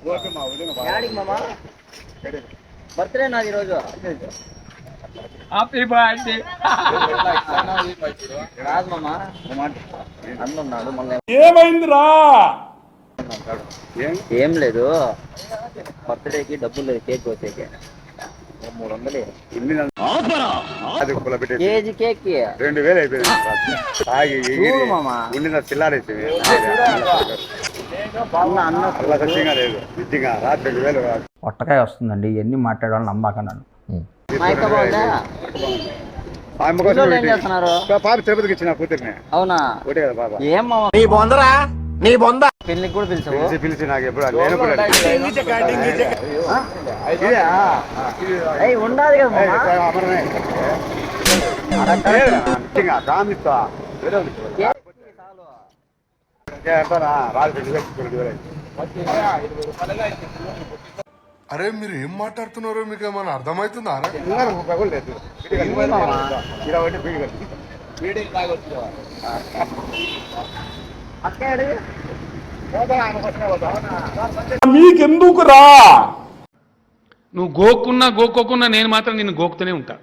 యాడికి మామా బర్త్డే నాది ఈరోజు. Happy birthday. కాదు మామా అన్నున్నాడు మళ్ళీ ఏమైందిరా? ఏం లేదు, బర్త్డేకి డబ్బులు లేదు కేక్ కోసేకి. 300 కేజీ కేక్ కి 2000 అయిపోయింది. మామా ఉండిన చిల్లారేసి లేదు నిజంగా రాత్రి 2000. పొట్టకాయ వస్తుందండి, ఇవన్నీ మాట్లాడాలని నమ్మకన్నాను. మా అక్క బాగుందా? ఏం చేస్తున్నారు? పాప తిరుపతికి ఇచ్చిన కూతుర్ని. అవునా? ఒకటే కదా పాప. ఏం మామా నీ బొందరా, నీ బొంద. పెళ్లికి కూడా పిలిచావు? పిలిచి నాకు ఎప్పుడు నేను కూడా ఉండాలి కదా మామా. రామిస్తా రాజు. అరే మీరు ఏం మాట్లాడుతున్నారో మీకు ఏమైనా అర్థమవుతుందా? మీకెందుకురా? నువ్వు గోక్కున్నా గోక్కోకున్నా నేను మాత్రం నిన్ను గోకుతూనే ఉంటా.